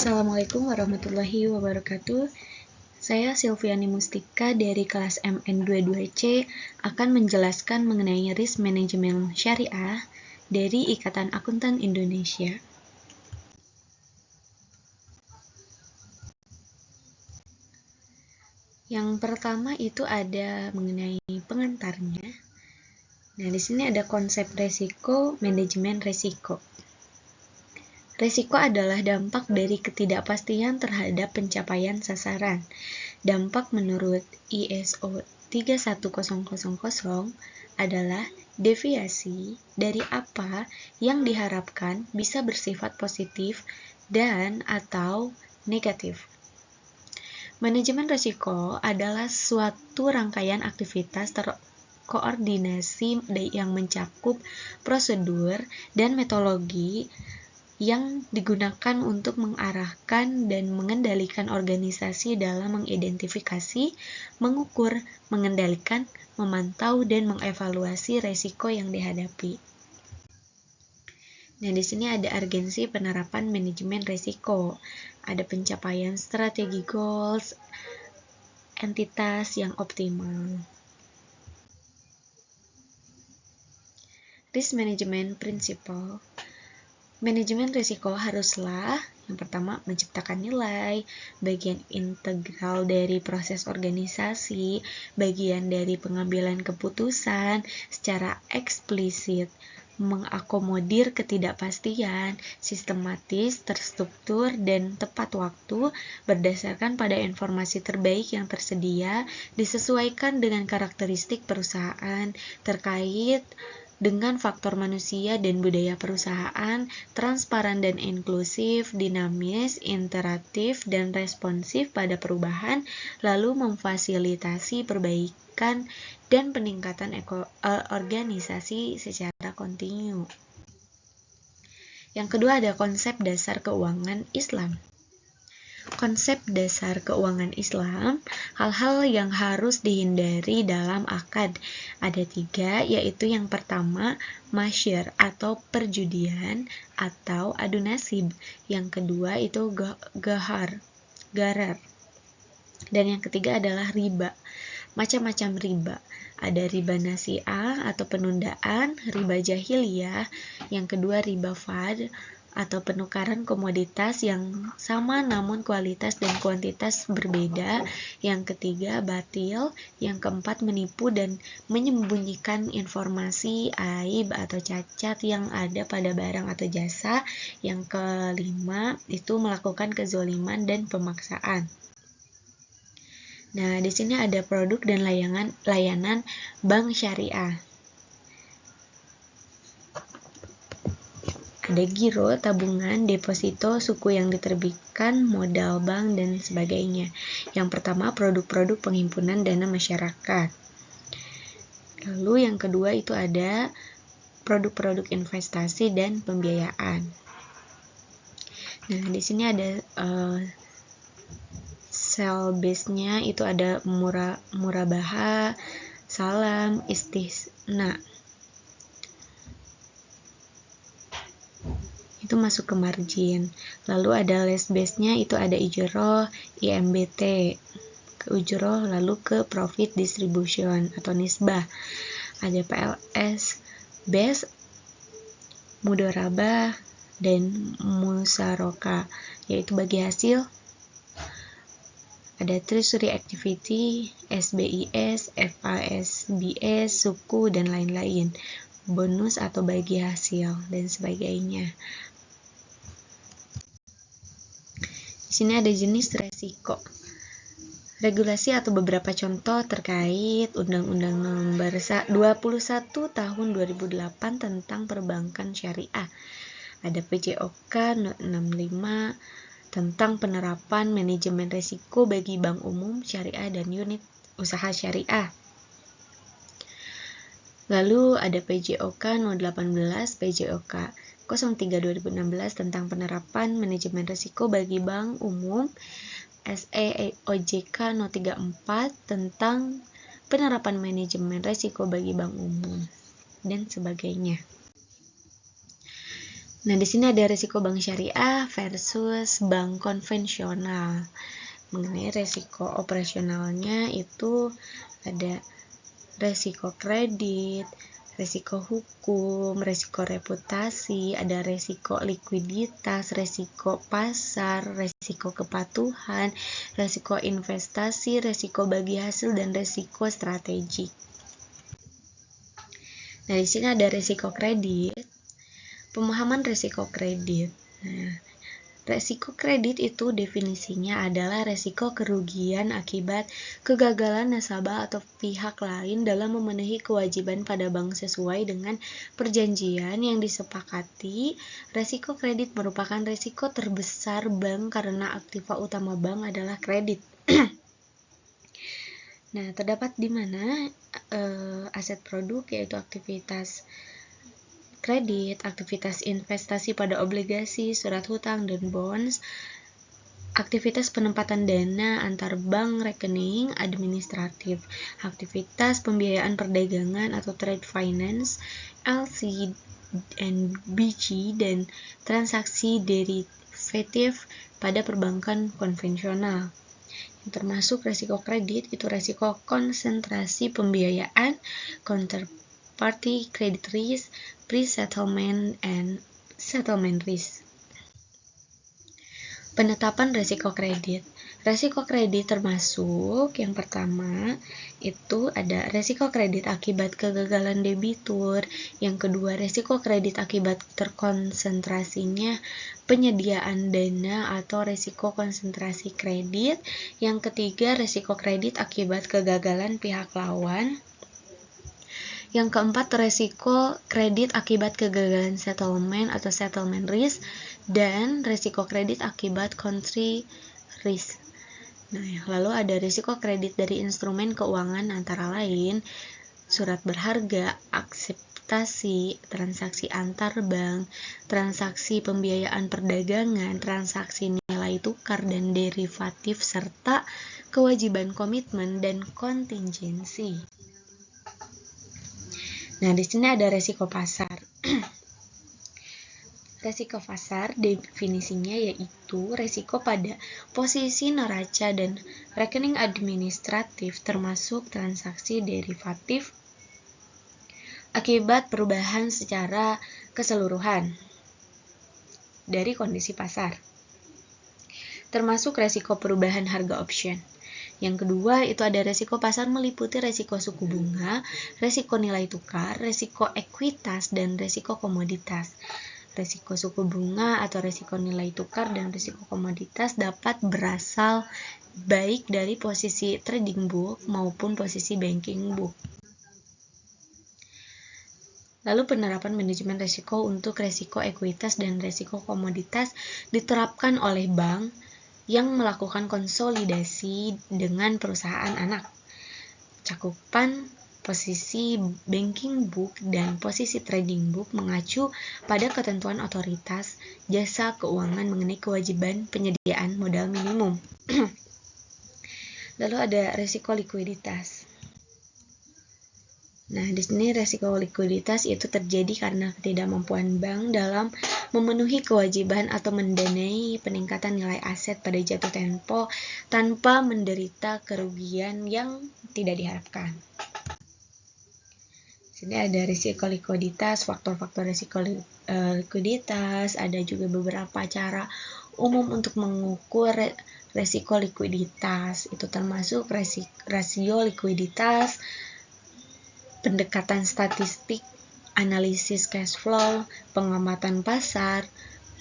Assalamualaikum warahmatullahi wabarakatuh. Saya Silviani Mustika dari kelas MN22C akan menjelaskan mengenai risk manajemen syariah dari Ikatan Akuntan Indonesia. Yang pertama itu ada mengenai pengantarnya. Nah, di sini ada konsep resiko, manajemen resiko. Resiko adalah dampak dari ketidakpastian terhadap pencapaian sasaran. Dampak menurut ISO 31000 adalah deviasi dari apa yang diharapkan bisa bersifat positif dan atau negatif. Manajemen risiko adalah suatu rangkaian aktivitas terkoordinasi yang mencakup prosedur dan metodologi yang digunakan untuk mengarahkan dan mengendalikan organisasi dalam mengidentifikasi, mengukur, mengendalikan, memantau, dan mengevaluasi resiko yang dihadapi. Nah, di sini ada urgensi penerapan manajemen risiko, ada pencapaian strategi goals, entitas yang optimal. Risk management principle. Manajemen risiko haruslah yang pertama menciptakan nilai, bagian integral dari proses organisasi, bagian dari pengambilan keputusan secara eksplisit, mengakomodir ketidakpastian, sistematis, terstruktur, dan tepat waktu berdasarkan pada informasi terbaik yang tersedia, disesuaikan dengan karakteristik perusahaan terkait dengan faktor manusia dan budaya perusahaan, transparan dan inklusif, dinamis, interaktif, dan responsif pada perubahan, lalu memfasilitasi perbaikan dan peningkatan organisasi secara kontinu. Yang kedua ada konsep dasar keuangan Islam. Konsep dasar keuangan Islam, hal-hal yang harus dihindari dalam akad. Ada 3, yaitu yang pertama, masyir atau perjudian atau adu nasib. Yang kedua itu garar. Dan yang ketiga adalah riba. Macam-macam riba. Ada riba nasi'ah atau penundaan, riba jahiliyah. Yang kedua riba fad atau penukaran komoditas yang sama namun kualitas dan kuantitas berbeda. Yang ketiga batil. Yang keempat menipu dan menyembunyikan informasi aib atau cacat yang ada pada barang atau jasa. Yang kelima itu melakukan kezaliman dan pemaksaan. Nah, di sini ada produk dan layanan bank syariah. Ada giro, tabungan, deposito, suku yang diterbitkan, modal bank, dan sebagainya. Yang pertama, produk-produk penghimpunan dana masyarakat. Lalu yang kedua itu ada produk-produk investasi dan pembiayaan. Nah, di sini ada sell base-nya itu ada murabaha, salam, istisna. Itu masuk ke margin. Lalu ada less base-nya itu ada ijroh, IMBT, ke ujroh, lalu ke profit distribution atau nisbah. Ada PLS, base, mudorabah, dan musaroka, yaitu bagi hasil. Ada treasury activity, SBIS, FASBS, suku, dan lain-lain. Bonus atau bagi hasil, dan sebagainya. Di sini ada jenis resiko. Regulasi atau beberapa contoh terkait Undang-Undang Nomor 21 Tahun 2008 tentang Perbankan Syariah. Ada PJOK Not 65 tentang penerapan manajemen risiko bagi bank umum syariah dan unit usaha syariah. Lalu ada PJOK No 18, PJOK 03/2016 tentang penerapan manajemen risiko bagi bank umum, SEOJK No 34 tentang penerapan manajemen risiko bagi bank umum, dan sebagainya. Nah, di sini ada risiko bank syariah versus bank konvensional. Mengenai risiko operasionalnya itu ada risiko kredit, risiko hukum, risiko reputasi, ada risiko likuiditas, risiko pasar, risiko kepatuhan, risiko investasi, risiko bagi hasil, dan risiko strategik. Nah, di sini ada risiko kredit. Pemahaman risiko kredit. Nah, risiko kredit itu definisinya adalah risiko kerugian akibat kegagalan nasabah atau pihak lain dalam memenuhi kewajiban pada bank sesuai dengan perjanjian yang disepakati. Risiko kredit merupakan risiko terbesar bank karena aktiva utama bank adalah kredit. Nah, terdapat di mana aset produk yaitu aktivitas kredit, aktivitas investasi pada obligasi, surat hutang, dan bonds, aktivitas penempatan dana antar bank rekening administratif, aktivitas pembiayaan perdagangan atau trade finance, LC and BG, dan transaksi derivatif pada perbankan konvensional. Termasuk risiko kredit itu risiko konsentrasi pembiayaan, counterparty credit risk, pre-settlement and settlement risk. Penetapan risiko kredit. Risiko kredit termasuk yang pertama itu ada risiko kredit akibat kegagalan debitur, yang kedua risiko kredit akibat terkonsentrasinya penyediaan dana atau risiko konsentrasi kredit, yang ketiga risiko kredit akibat kegagalan pihak lawan, yang keempat, risiko kredit akibat kegagalan settlement atau settlement risk, dan risiko kredit akibat country risk. Nah, lalu ada risiko kredit dari instrumen keuangan antara lain surat berharga, akseptasi, transaksi antar bank, transaksi pembiayaan perdagangan, transaksi nilai tukar dan derivatif, serta kewajiban komitmen dan kontingensi. Nah, di sini ada risiko pasar. Risiko pasar definisinya yaitu risiko pada posisi neraca dan rekening administratif termasuk transaksi derivatif akibat perubahan secara keseluruhan dari kondisi pasar. Termasuk risiko perubahan harga option. Yang kedua itu ada risiko pasar meliputi risiko suku bunga, risiko nilai tukar, risiko ekuitas, dan risiko komoditas. Risiko suku bunga atau risiko nilai tukar dan risiko komoditas dapat berasal baik dari posisi trading book maupun posisi banking book. Lalu penerapan manajemen risiko untuk risiko ekuitas dan risiko komoditas diterapkan oleh bank yang melakukan konsolidasi dengan perusahaan anak. Cakupan posisi banking book dan posisi trading book mengacu pada ketentuan otoritas jasa keuangan mengenai kewajiban penyediaan modal minimum. Lalu ada risiko likuiditas. Nah, di sini risiko likuiditas itu terjadi karena ketidakmampuan bank dalam memenuhi kewajiban atau mendanai peningkatan nilai aset pada jatuh tempo tanpa menderita kerugian yang tidak diharapkan. Di sini ada risiko likuiditas, faktor-faktor risiko likuiditas, ada juga beberapa cara umum untuk mengukur risiko likuiditas. Itu termasuk rasio likuiditas, pendekatan statistik, analisis cash flow, pengamatan pasar,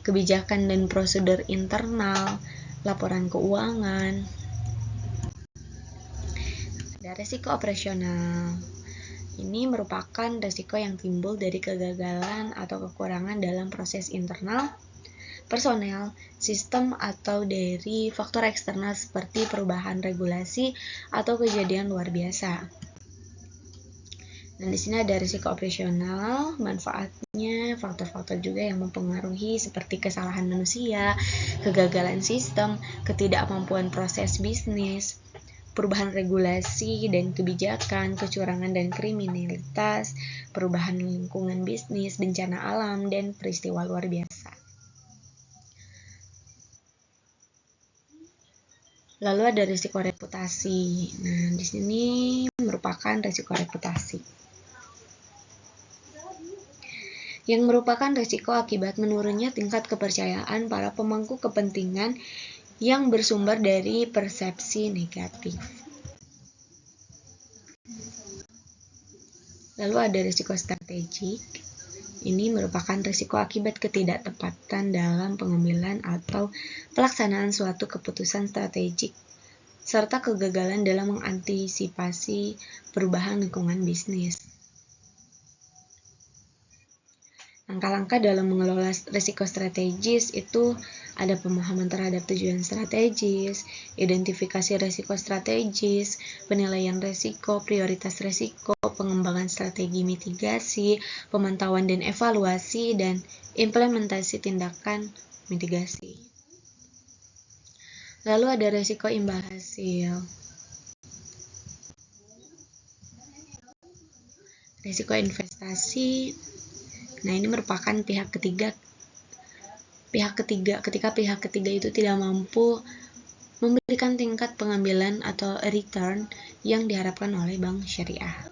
kebijakan dan prosedur internal, laporan keuangan. Ada risiko operasional. Ini merupakan risiko yang timbul dari kegagalan atau kekurangan dalam proses internal, personel, sistem, atau dari faktor eksternal seperti perubahan regulasi atau kejadian luar biasa. Dan di sini ada risiko operasional, manfaatnya, faktor-faktor juga yang mempengaruhi seperti kesalahan manusia, kegagalan sistem, ketidakmampuan proses bisnis, perubahan regulasi dan kebijakan, kecurangan dan kriminalitas, perubahan lingkungan bisnis, bencana alam, dan peristiwa luar biasa. Lalu ada risiko reputasi. Nah, di sini merupakan risiko reputasi, yang merupakan risiko akibat menurunnya tingkat kepercayaan para pemangku kepentingan yang bersumber dari persepsi negatif. Lalu ada risiko strategik. Ini merupakan risiko akibat ketidaktepatan dalam pengambilan atau pelaksanaan suatu keputusan strategik, serta kegagalan dalam mengantisipasi perubahan lingkungan bisnis. Langkah-langkah dalam mengelola risiko strategis itu ada pemahaman terhadap tujuan strategis, identifikasi risiko strategis, penilaian risiko, prioritas risiko, pengembangan strategi mitigasi, pemantauan dan evaluasi, dan implementasi tindakan mitigasi. Lalu ada risiko imbal hasil. Risiko investasi. Nah, ini merupakan ketika pihak ketiga itu tidak mampu memberikan tingkat pengambilan atau return yang diharapkan oleh bank syariah.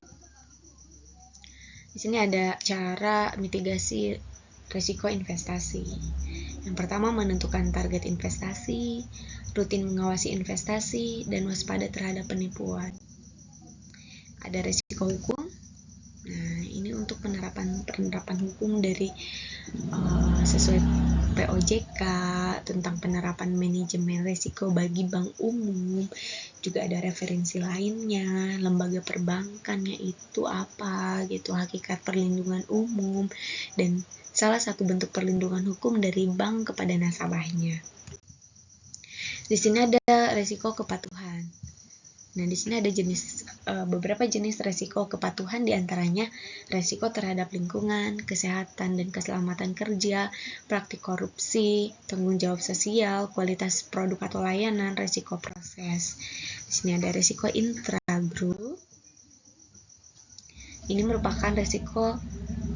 Di sini ada cara mitigasi risiko investasi. Yang pertama, menentukan target investasi, rutin mengawasi investasi, dan waspada terhadap penipuan. Ada risiko hukum. Nah, ini untuk penerapan hukum dari sesuai POJK tentang penerapan manajemen risiko bagi bank umum. Juga ada referensi lainnya, lembaga perbankannya itu apa gitu, hakikat perlindungan umum, dan salah satu bentuk perlindungan hukum dari bank kepada nasabahnya. Di sini ada risiko kepatuhan. Nah, di sini ada beberapa jenis risiko kepatuhan, diantaranya risiko terhadap lingkungan, kesehatan dan keselamatan kerja, praktik korupsi, tanggung jawab sosial, kualitas produk atau layanan, risiko proses. Di sini ada risiko intragroup. Ini merupakan risiko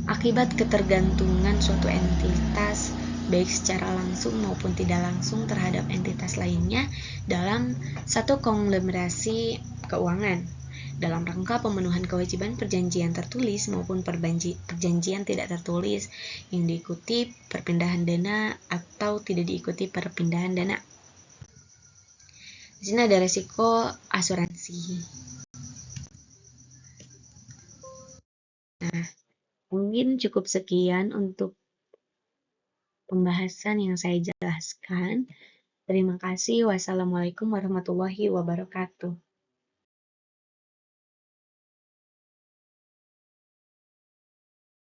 akibat ketergantungan suatu entitas baik secara langsung maupun tidak langsung terhadap entitas lainnya dalam satu konglomerasi keuangan, dalam rangka pemenuhan kewajiban perjanjian tertulis maupun perjanjian tidak tertulis yang diikuti perpindahan dana atau tidak diikuti perpindahan dana. Di sini ada risiko asuransi. Nah, mungkin cukup sekian untuk pembahasan yang saya jelaskan. Terima kasih. Wassalamualaikum warahmatullahi wabarakatuh.